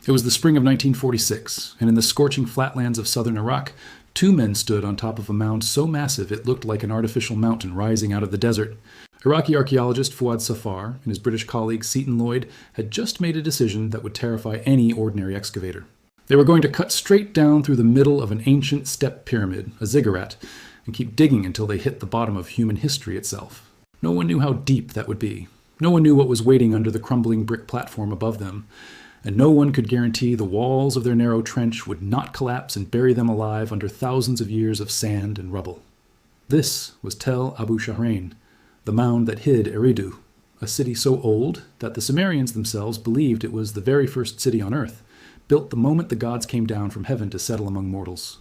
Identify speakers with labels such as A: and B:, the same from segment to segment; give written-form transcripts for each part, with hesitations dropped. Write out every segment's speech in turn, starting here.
A: It was the spring of 1946, and in the scorching flatlands of southern Iraq, two men stood on top of a mound so massive it looked like an artificial mountain rising out of the desert. Iraqi archaeologist Fuad Safar and his British colleague Seton Lloyd had just made a decision that would terrify any ordinary excavator. They were going to cut straight down through the middle of an ancient step pyramid, a ziggurat, and keep digging until they hit the bottom of human history itself. No one knew how deep that would be. No one knew what was waiting under the crumbling brick platform above them. And no one could guarantee the walls of their narrow trench would not collapse and bury them alive under thousands of years of sand and rubble. This was Tel Abu Shahrain, the mound that hid Eridu, a city so old that the Sumerians themselves believed it was the very first city on earth, built the moment the gods came down from heaven to settle among mortals.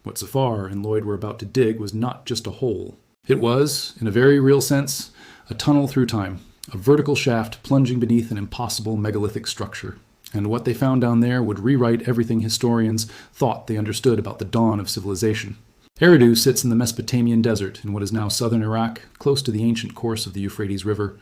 A: What Safar and Lloyd were about to dig was not just a hole. It was, in a very real sense, a tunnel through time, a vertical shaft plunging beneath an impossible megalithic structure. And what they found down there would rewrite everything historians thought they understood about the dawn of civilization. Eridu sits in the Mesopotamian desert in what is now southern Iraq, close to the ancient course of the Euphrates River.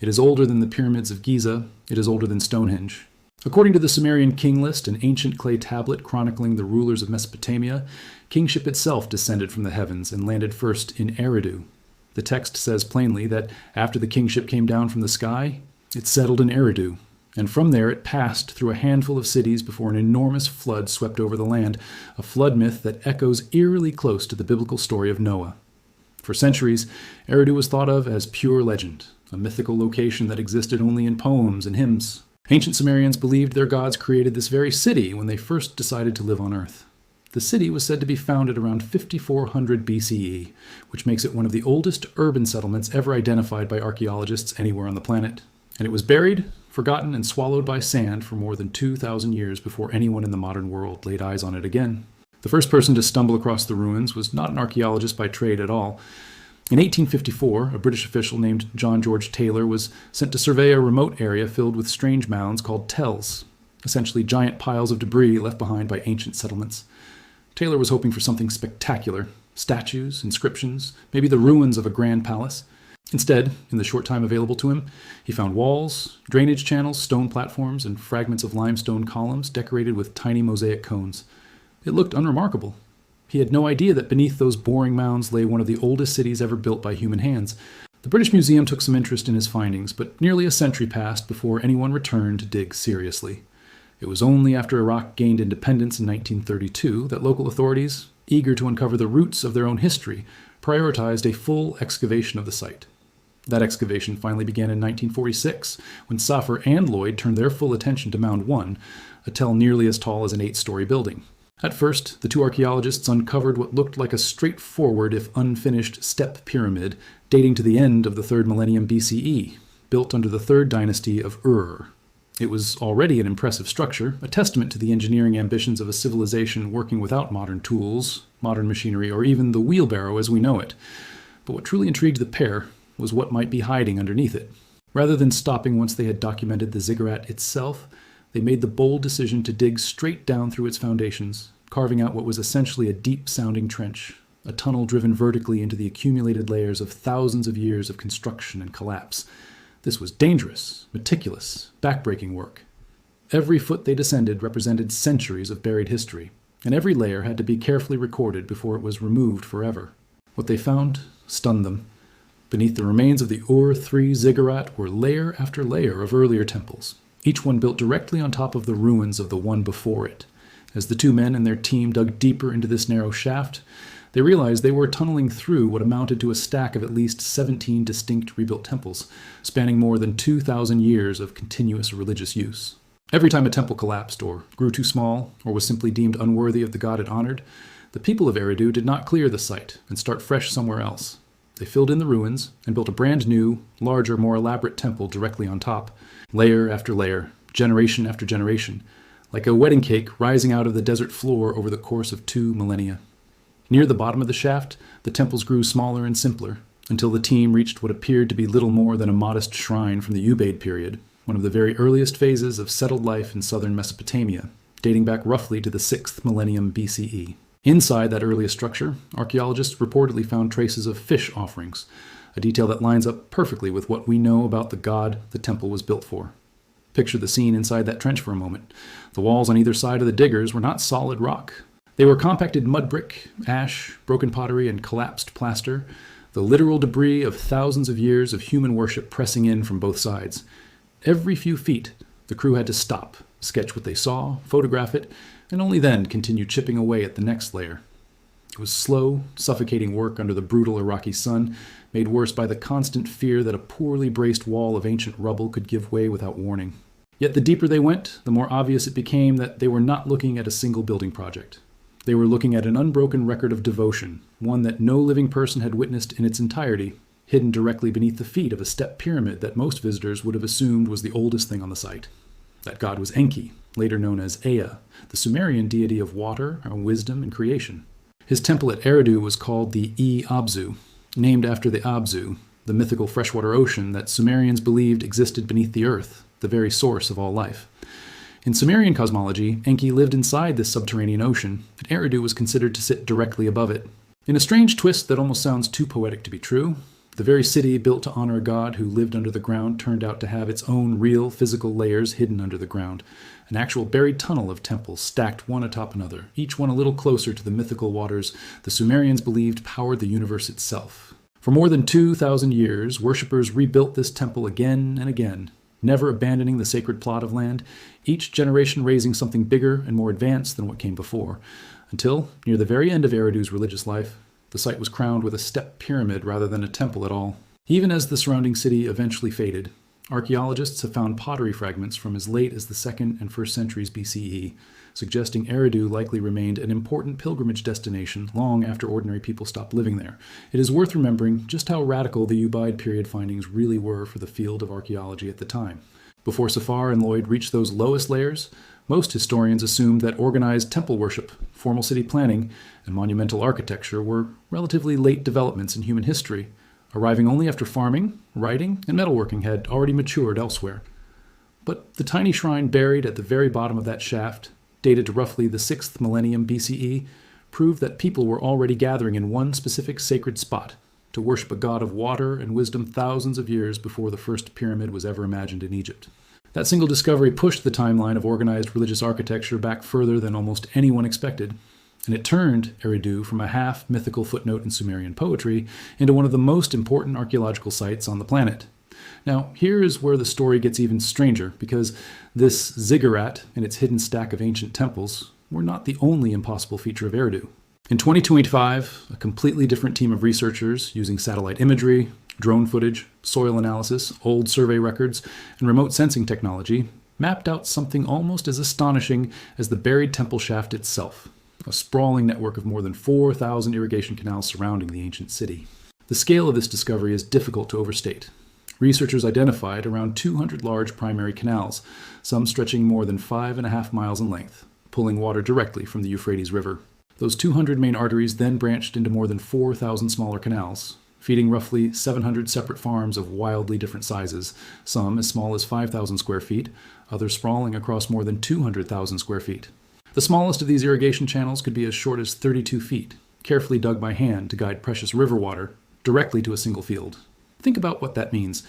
A: It is older than the pyramids of Giza. It is older than Stonehenge. According to the Sumerian king list, an ancient clay tablet chronicling the rulers of Mesopotamia, kingship itself descended from the heavens and landed first in Eridu. The text says plainly that after the kingship came down from the sky, it settled in Eridu. And from there it passed through a handful of cities before an enormous flood swept over the land, a flood myth that echoes eerily close to the biblical story of Noah. For centuries, Eridu was thought of as pure legend, a mythical location that existed only in poems and hymns. Ancient Sumerians believed their gods created this very city when they first decided to live on Earth. The city was said to be founded around 5400 BCE, which makes it one of the oldest urban settlements ever identified by archaeologists anywhere on the planet. And it was buried, forgotten, and swallowed by sand for more than 2,000 years before anyone in the modern world laid eyes on it again. The first person to stumble across the ruins was not an archaeologist by trade at all. In 1854, a British official named John George Taylor was sent to survey a remote area filled with strange mounds called tells, essentially giant piles of debris left behind by ancient settlements. Taylor was hoping for something spectacular, statues, inscriptions, maybe the ruins of a grand palace. Instead, in the short time available to him, he found walls, drainage channels, stone platforms, and fragments of limestone columns decorated with tiny mosaic cones. It looked unremarkable. He had no idea that beneath those boring mounds lay one of the oldest cities ever built by human hands. The British Museum took some interest in his findings, but nearly a century passed before anyone returned to dig seriously. It was only after Iraq gained independence in 1932 that local authorities, eager to uncover the roots of their own history, prioritized a full excavation of the site. That excavation finally began in 1946, when Safar and Lloyd turned their full attention to Mound 1, a tell nearly as tall as an 8-story building. At first, the two archaeologists uncovered what looked like a straightforward, if unfinished, step pyramid dating to the end of the 3rd millennium BCE, built under the 3rd dynasty of Ur. It was already an impressive structure, a testament to the engineering ambitions of a civilization working without modern tools, modern machinery, or even the wheelbarrow as we know it. But what truly intrigued the pair was what might be hiding underneath it. Rather than stopping once they had documented the ziggurat itself, they made the bold decision to dig straight down through its foundations, carving out what was essentially a deep-sounding trench, a tunnel driven vertically into the accumulated layers of thousands of years of construction and collapse. This was dangerous, meticulous, backbreaking work. Every foot they descended represented centuries of buried history, and every layer had to be carefully recorded before it was removed forever. What they found stunned them. Beneath the remains of the Ur-3 ziggurat were layer after layer of earlier temples, each one built directly on top of the ruins of the one before it. As the two men and their team dug deeper into this narrow shaft, they realized they were tunneling through what amounted to a stack of at least 17 distinct rebuilt temples, spanning more than 2,000 years of continuous religious use. Every time a temple collapsed, or grew too small, or was simply deemed unworthy of the god it honored, the people of Eridu did not clear the site and start fresh somewhere else. They filled in the ruins and built a brand new, larger, more elaborate temple directly on top, layer after layer, generation after generation, like a wedding cake rising out of the desert floor over the course of 2 millennia. Near the bottom of the shaft, the temples grew smaller and simpler, until the team reached what appeared to be little more than a modest shrine from the Ubaid period, one of the very earliest phases of settled life in southern Mesopotamia, dating back roughly to the 6th millennium BCE. Inside that earliest structure, archaeologists reportedly found traces of fish offerings, a detail that lines up perfectly with what we know about the god the temple was built for. Picture the scene inside that trench for a moment. The walls on either side of the diggers were not solid rock. They were compacted mud brick, ash, broken pottery, and collapsed plaster, the literal debris of thousands of years of human worship pressing in from both sides. Every few feet, the crew had to stop, sketch what they saw, photograph it, and only then continue chipping away at the next layer. It was slow, suffocating work under the brutal Iraqi sun, made worse by the constant fear that a poorly braced wall of ancient rubble could give way without warning. Yet the deeper they went, the more obvious it became that they were not looking at a single building project. They were looking at an unbroken record of devotion, one that no living person had witnessed in its entirety, hidden directly beneath the feet of a step pyramid that most visitors would have assumed was the oldest thing on the site. That god was Enki, later known as Ea, the Sumerian deity of water, wisdom, and creation. His temple at Eridu was called the Abzu, named after the Abzu, the mythical freshwater ocean that Sumerians believed existed beneath the earth, the very source of all life. In Sumerian cosmology, Enki lived inside this subterranean ocean, and Eridu was considered to sit directly above it. In a strange twist that almost sounds too poetic to be true, the very city built to honor a god who lived under the ground turned out to have its own real physical layers hidden under the ground, an actual buried tunnel of temples stacked one atop another, each one a little closer to the mythical waters the Sumerians believed powered the universe itself. For more than 2,000 years, worshippers rebuilt this temple again and again, never abandoning the sacred plot of land, each generation raising something bigger and more advanced than what came before, until, near the very end of Eridu's religious life, the site was crowned with a step pyramid rather than a temple at all. Even as the surrounding city eventually faded, archaeologists have found pottery fragments from as late as the 2nd and 1st centuries BCE, suggesting Eridu likely remained an important pilgrimage destination long after ordinary people stopped living there. It is worth remembering just how radical the Ubaid period findings really were for the field of archaeology at the time. Before Safar and Lloyd reached those lowest layers, most historians assumed that organized temple worship, formal city planning, and monumental architecture were relatively late developments in human history, arriving only after farming, writing, and metalworking had already matured elsewhere. But the tiny shrine buried at the very bottom of that shaft, dated to roughly the 6th millennium BCE, proved that people were already gathering in one specific sacred spot to worship a god of water and wisdom thousands of years before the first pyramid was ever imagined in Egypt. That single discovery pushed the timeline of organized religious architecture back further than almost anyone expected, and it turned Eridu from a half-mythical footnote in Sumerian poetry into one of the most important archaeological sites on the planet. Now, here is where the story gets even stranger, because this ziggurat and its hidden stack of ancient temples were not the only impossible feature of Eridu. In 2025, a completely different team of researchers using satellite imagery, drone footage, soil analysis, old survey records, and remote sensing technology mapped out something almost as astonishing as the buried temple shaft itself, a sprawling network of more than 4,000 irrigation canals surrounding the ancient city. The scale of this discovery is difficult to overstate. Researchers identified around 200 large primary canals, some stretching more than 5.5 miles in length, pulling water directly from the Euphrates River. Those 200 main arteries then branched into more than 4,000 smaller canals, feeding roughly 700 separate farms of wildly different sizes, some as small as 5,000 square feet, others sprawling across more than 200,000 square feet. The smallest of these irrigation channels could be as short as 32 feet, carefully dug by hand to guide precious river water directly to a single field. Think about what that means.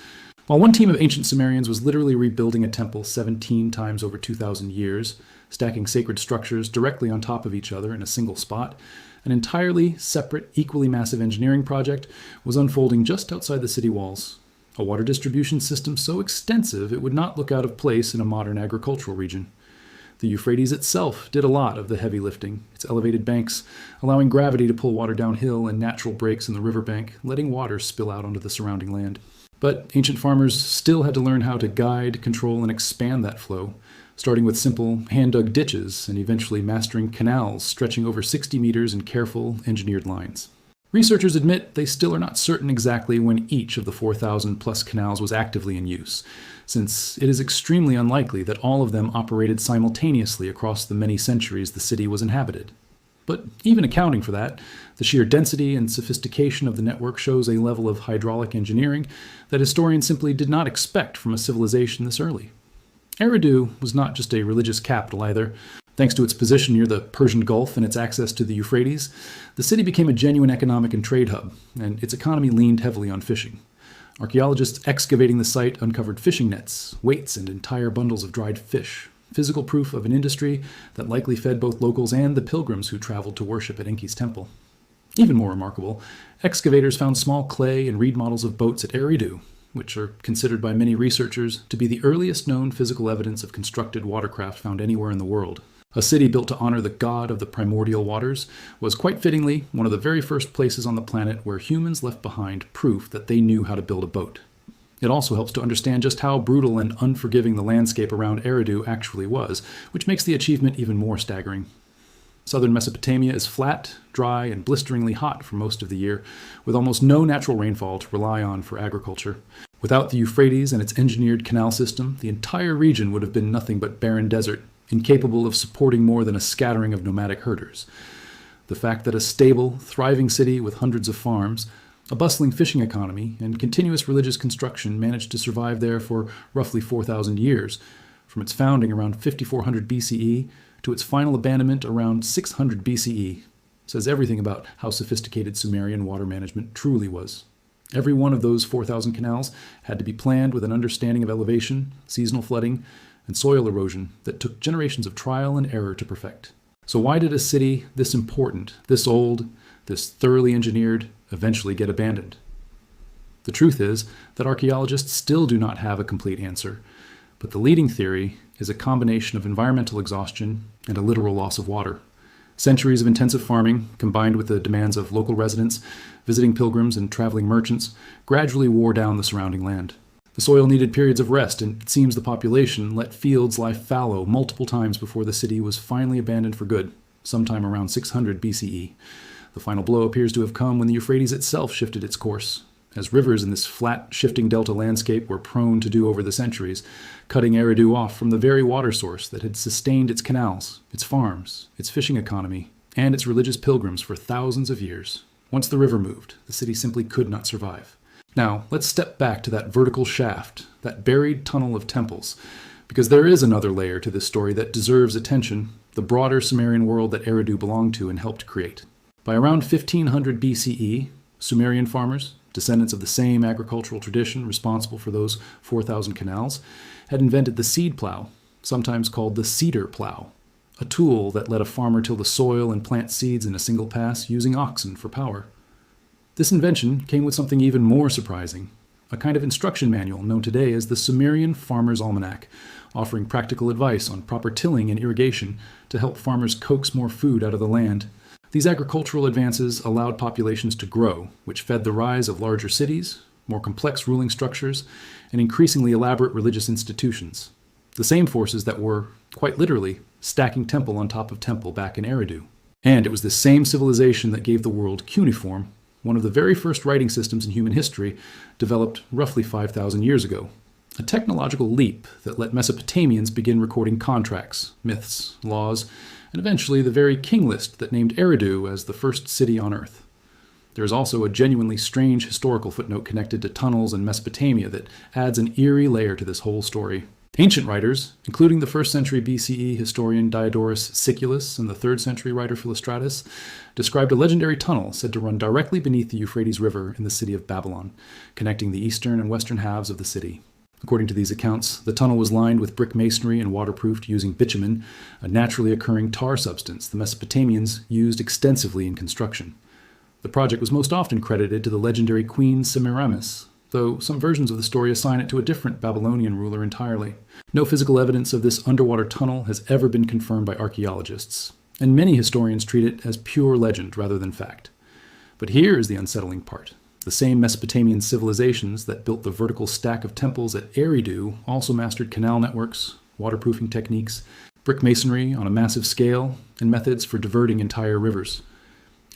A: While one team of ancient Sumerians was literally rebuilding a temple 17 times over 2,000 years, stacking sacred structures directly on top of each other in a single spot, an entirely separate, equally massive engineering project was unfolding just outside the city walls. A water distribution system so extensive it would not look out of place in a modern agricultural region. The Euphrates itself did a lot of the heavy lifting, its elevated banks allowing gravity to pull water downhill and natural breaks in the riverbank, letting water spill out onto the surrounding land. But ancient farmers still had to learn how to guide, control, and expand that flow, starting with simple hand-dug ditches and eventually mastering canals stretching over 60 meters in careful, engineered lines. Researchers admit they still are not certain exactly when each of the 4,000-plus canals was actively in use, since it is extremely unlikely that all of them operated simultaneously across the many centuries the city was inhabited. But even accounting for that, the sheer density and sophistication of the network shows a level of hydraulic engineering that historians simply did not expect from a civilization this early. Eridu was not just a religious capital either. Thanks to its position near the Persian Gulf and its access to the Euphrates, the city became a genuine economic and trade hub, and its economy leaned heavily on fishing. Archaeologists excavating the site uncovered fishing nets, weights, and entire bundles of dried fish, physical proof of an industry that likely fed both locals and the pilgrims who traveled to worship at Enki's temple. Even more remarkable, excavators found small clay and reed models of boats at Eridu, which are considered by many researchers to be the earliest known physical evidence of constructed watercraft found anywhere in the world. A city built to honor the god of the primordial waters was quite fittingly one of the very first places on the planet where humans left behind proof that they knew how to build a boat. It also helps to understand just how brutal and unforgiving the landscape around Eridu actually was, which makes the achievement even more staggering. Southern Mesopotamia is flat, dry, and blisteringly hot for most of the year, with almost no natural rainfall to rely on for agriculture. Without the Euphrates and its engineered canal system, the entire region would have been nothing but barren desert, incapable of supporting more than a scattering of nomadic herders. The fact that a stable, thriving city with hundreds of farms, a bustling fishing economy, and continuous religious construction managed to survive there for roughly 4,000 years, from its founding around 5400 BCE to its final abandonment around 600 BCE, says everything about how sophisticated Sumerian water management truly was. Every one of those 4,000 canals had to be planned with an understanding of elevation, seasonal flooding, and soil erosion that took generations of trial and error to perfect. So why did a city this important, this old, this thoroughly engineered, eventually get abandoned? The truth is that archaeologists still do not have a complete answer, but the leading theory is a combination of environmental exhaustion and a literal loss of water. Centuries of intensive farming, combined with the demands of local residents, visiting pilgrims, and traveling merchants, gradually wore down the surrounding land. The soil needed periods of rest, and it seems the population let fields lie fallow multiple times before the city was finally abandoned for good, sometime around 600 BCE. The final blow appears to have come when the Euphrates itself shifted its course, as rivers in this flat, shifting delta landscape were prone to do over the centuries, cutting Eridu off from the very water source that had sustained its canals, its farms, its fishing economy, and its religious pilgrims for thousands of years. Once the river moved, the city simply could not survive. Now, let's step back to that vertical shaft, that buried tunnel of temples, because there is another layer to this story that deserves attention, the broader Sumerian world that Eridu belonged to and helped create. By around 1500 BCE, Sumerian farmers, descendants of the same agricultural tradition responsible for those 4,000 canals, had invented the seed plow, sometimes called the cedar plow, a tool that let a farmer till the soil and plant seeds in a single pass using oxen for power. This invention came with something even more surprising, a kind of instruction manual known today as the Sumerian Farmer's Almanac, offering practical advice on proper tilling and irrigation to help farmers coax more food out of the land. These agricultural advances allowed populations to grow, which fed the rise of larger cities, more complex ruling structures, and increasingly elaborate religious institutions. The same forces that were, quite literally, stacking temple on top of temple back in Eridu. And it was this same civilization that gave the world cuneiform, one of the very first writing systems in human history, developed roughly 5,000 years ago. A technological leap that let Mesopotamians begin recording contracts, myths, laws, and eventually the very king list that named Eridu as the first city on Earth. There is also a genuinely strange historical footnote connected to tunnels in Mesopotamia that adds an eerie layer to this whole story. Ancient writers, including the 1st century BCE historian Diodorus Siculus and the 3rd century writer Philostratus, described a legendary tunnel said to run directly beneath the Euphrates River in the city of Babylon, connecting the eastern and western halves of the city. According to these accounts, the tunnel was lined with brick masonry and waterproofed using bitumen, a naturally occurring tar substance the Mesopotamians used extensively in construction. The project was most often credited to the legendary Queen Semiramis, though some versions of the story assign it to a different Babylonian ruler entirely. No physical evidence of this underwater tunnel has ever been confirmed by archaeologists, and many historians treat it as pure legend rather than fact. But here is the unsettling part. The same Mesopotamian civilizations that built the vertical stack of temples at Eridu also mastered canal networks, waterproofing techniques, brick masonry on a massive scale, and methods for diverting entire rivers.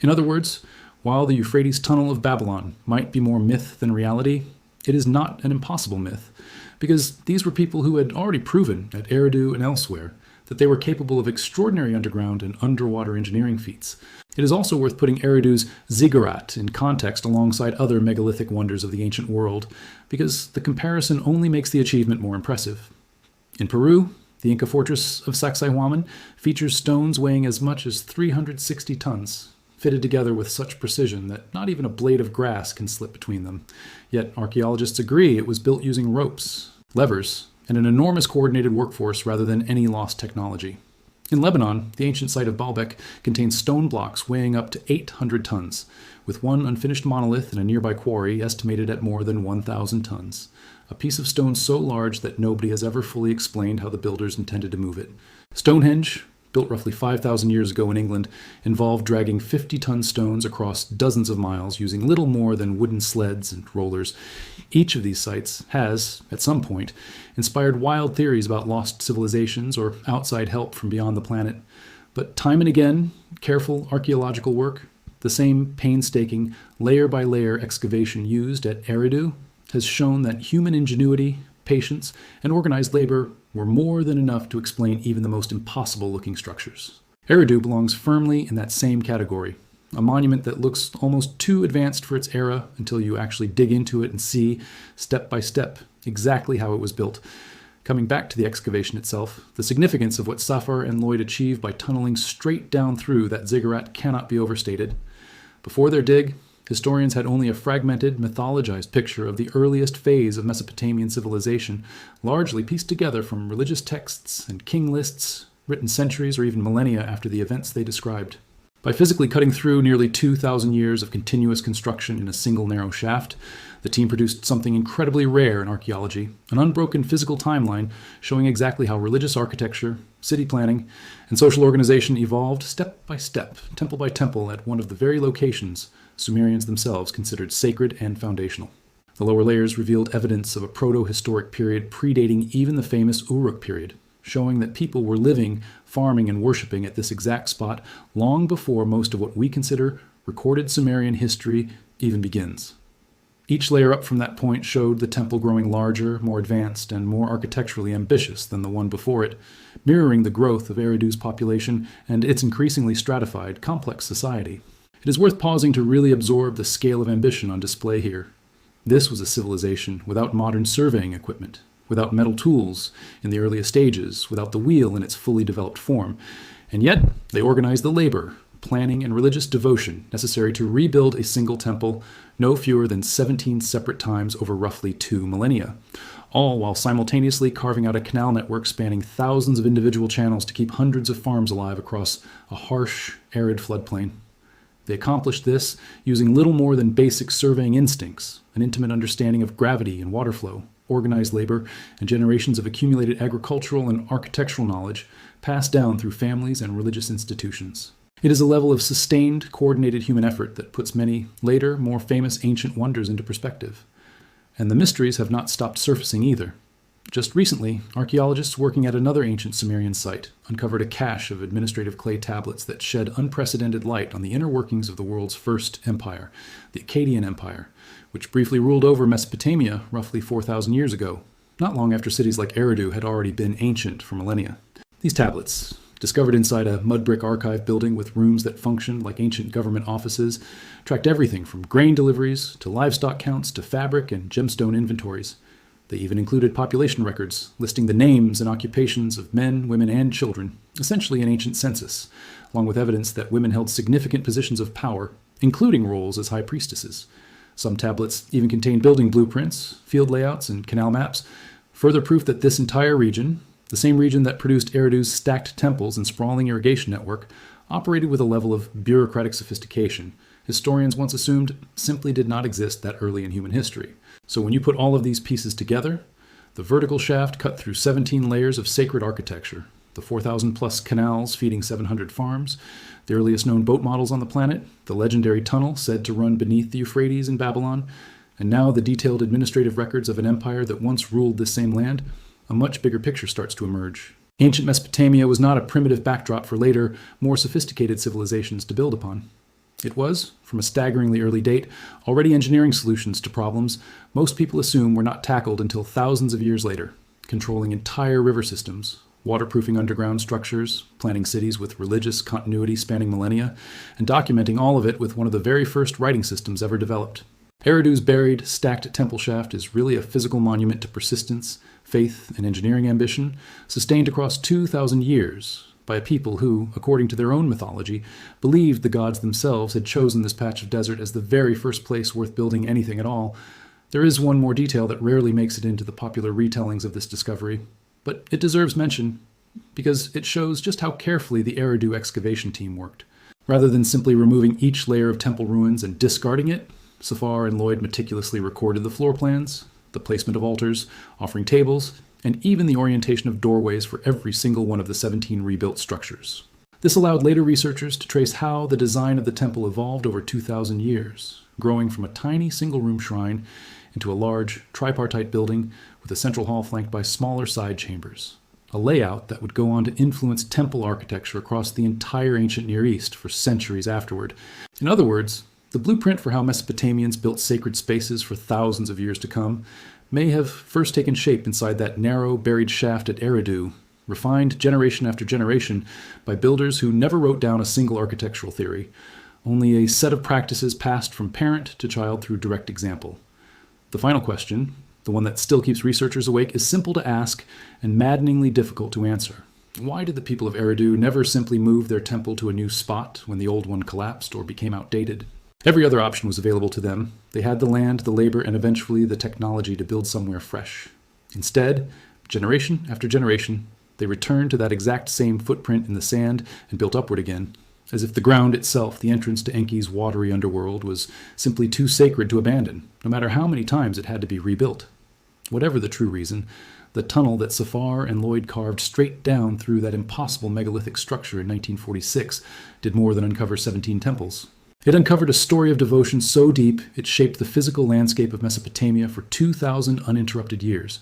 A: In other words, while the Euphrates Tunnel of Babylon might be more myth than reality, it is not an impossible myth, because these were people who had already proven at Eridu and elsewhere that they were capable of extraordinary underground and underwater engineering feats. It is also worth putting Eridu's ziggurat in context alongside other megalithic wonders of the ancient world, because the comparison only makes the achievement more impressive. In Peru, the Inca fortress of Sacsayhuaman features stones weighing as much as 360 tons, fitted together with such precision that not even a blade of grass can slip between them. Yet archaeologists agree it was built using ropes, levers, and an enormous coordinated workforce rather than any lost technology. In Lebanon, the ancient site of Baalbek contains stone blocks weighing up to 800 tons, with one unfinished monolith in a nearby quarry estimated at more than 1,000 tons. A piece of stone so large that nobody has ever fully explained how the builders intended to move it. Stonehenge, built roughly 5,000 years ago in England, involved dragging 50-ton stones across dozens of miles using little more than wooden sleds and rollers. Each of these sites has, at some point, inspired wild theories about lost civilizations or outside help from beyond the planet. But time and again, careful archaeological work, the same painstaking, layer-by-layer excavation used at Eridu, has shown that human ingenuity, patience, and organized labor were more than enough to explain even the most impossible-looking structures. Eridu belongs firmly in that same category, a monument that looks almost too advanced for its era until you actually dig into it and see, step by step, exactly how it was built. Coming back to the excavation itself, the significance of what Safar and Lloyd achieved by tunneling straight down through that ziggurat cannot be overstated. Before their dig, historians had only a fragmented, mythologized picture of the earliest phase of Mesopotamian civilization, largely pieced together from religious texts and king lists written centuries or even millennia after the events they described. By physically cutting through nearly 2,000 years of continuous construction in a single narrow shaft, the team produced something incredibly rare in archaeology, an unbroken physical timeline showing exactly how religious architecture, city planning, and social organization evolved step by step, temple by temple, at one of the very locations Sumerians themselves considered sacred and foundational. The lower layers revealed evidence of a proto-historic period predating even the famous Uruk period, showing that people were living, farming, and worshipping at this exact spot long before most of what we consider recorded Sumerian history even begins. Each layer up from that point showed the temple growing larger, more advanced, and more architecturally ambitious than the one before it, mirroring the growth of Eridu's population and its increasingly stratified, complex society. It is worth pausing to really absorb the scale of ambition on display here. This was a civilization without modern surveying equipment, without metal tools in the earliest stages, without the wheel in its fully developed form. And yet, they organized the labor, planning, and religious devotion necessary to rebuild a single temple no fewer than 17 separate times over roughly 2 millennia, all while simultaneously carving out a canal network spanning thousands of individual channels to keep hundreds of farms alive across a harsh, arid floodplain. They accomplished this using little more than basic surveying instincts, an intimate understanding of gravity and water flow, organized labor, and generations of accumulated agricultural and architectural knowledge passed down through families and religious institutions. It is a level of sustained, coordinated human effort that puts many later, more famous ancient wonders into perspective. And the mysteries have not stopped surfacing either. Just recently, archaeologists working at another ancient Sumerian site uncovered a cache of administrative clay tablets that shed unprecedented light on the inner workings of the world's first empire, the Akkadian Empire, which briefly ruled over Mesopotamia roughly 4,000 years ago, not long after cities like Eridu had already been ancient for millennia. These tablets, discovered inside a mud brick archive building with rooms that functioned like ancient government offices, tracked everything from grain deliveries to livestock counts to fabric and gemstone inventories. They even included population records, listing the names and occupations of men, women, and children, essentially an ancient census, along with evidence that women held significant positions of power, including roles as high priestesses. Some tablets even contained building blueprints, field layouts, and canal maps, further proof that this entire region, the same region that produced Eridu's stacked temples and sprawling irrigation network, operated with a level of bureaucratic sophistication historians once assumed simply did not exist that early in human history. So when you put all of these pieces together, the vertical shaft cut through 17 layers of sacred architecture, the 4,000 plus canals feeding 700 farms, the earliest known boat models on the planet, the legendary tunnel said to run beneath the Euphrates in Babylon, and now the detailed administrative records of an empire that once ruled this same land, a much bigger picture starts to emerge. Ancient Mesopotamia was not a primitive backdrop for later, more sophisticated civilizations to build upon. It was, from a staggeringly early date, already engineering solutions to problems most people assume were not tackled until thousands of years later, controlling entire river systems, waterproofing underground structures, planning cities with religious continuity spanning millennia, and documenting all of it with one of the very first writing systems ever developed. Eridu's buried, stacked temple shaft is really a physical monument to persistence, faith, and engineering ambition, sustained across 2,000 years by a people who, according to their own mythology, believed the gods themselves had chosen this patch of desert as the very first place worth building anything at all, there is one more detail that rarely makes it into the popular retellings of this discovery, but it deserves mention because it shows just how carefully the Eridu excavation team worked. Rather than simply removing each layer of temple ruins and discarding it, Safar and Lloyd meticulously recorded the floor plans, the placement of altars, offering tables, and even the orientation of doorways for every single one of the 17 rebuilt structures. This allowed later researchers to trace how the design of the temple evolved over 2,000 years, growing from a tiny single-room shrine into a large, tripartite building with a central hall flanked by smaller side chambers, a layout that would go on to influence temple architecture across the entire ancient Near East for centuries afterward. In other words, the blueprint for how Mesopotamians built sacred spaces for thousands of years to come may have first taken shape inside that narrow, buried shaft at Eridu, refined generation after generation by builders who never wrote down a single architectural theory, only a set of practices passed from parent to child through direct example. The final question, the one that still keeps researchers awake, is simple to ask and maddeningly difficult to answer. Why did the people of Eridu never simply move their temple to a new spot when the old one collapsed or became outdated? Every other option was available to them. They had the land, the labor, and eventually the technology to build somewhere fresh. Instead, generation after generation, they returned to that exact same footprint in the sand and built upward again, as if the ground itself, the entrance to Enki's watery underworld, was simply too sacred to abandon, no matter how many times it had to be rebuilt. Whatever the true reason, the tunnel that Safar and Lloyd carved straight down through that impossible megalithic structure in 1946 did more than uncover 17 temples. It uncovered a story of devotion so deep it shaped the physical landscape of Mesopotamia for 2,000 uninterrupted years,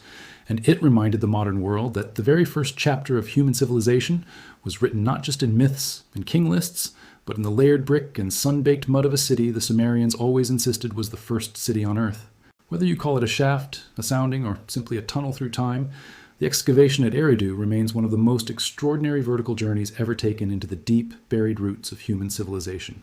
A: and it reminded the modern world that the very first chapter of human civilization was written not just in myths and king lists, but in the layered brick and sun-baked mud of a city the Sumerians always insisted was the first city on Earth. Whether you call it a shaft, a sounding, or simply a tunnel through time, the excavation at Eridu remains one of the most extraordinary vertical journeys ever taken into the deep, buried roots of human civilization.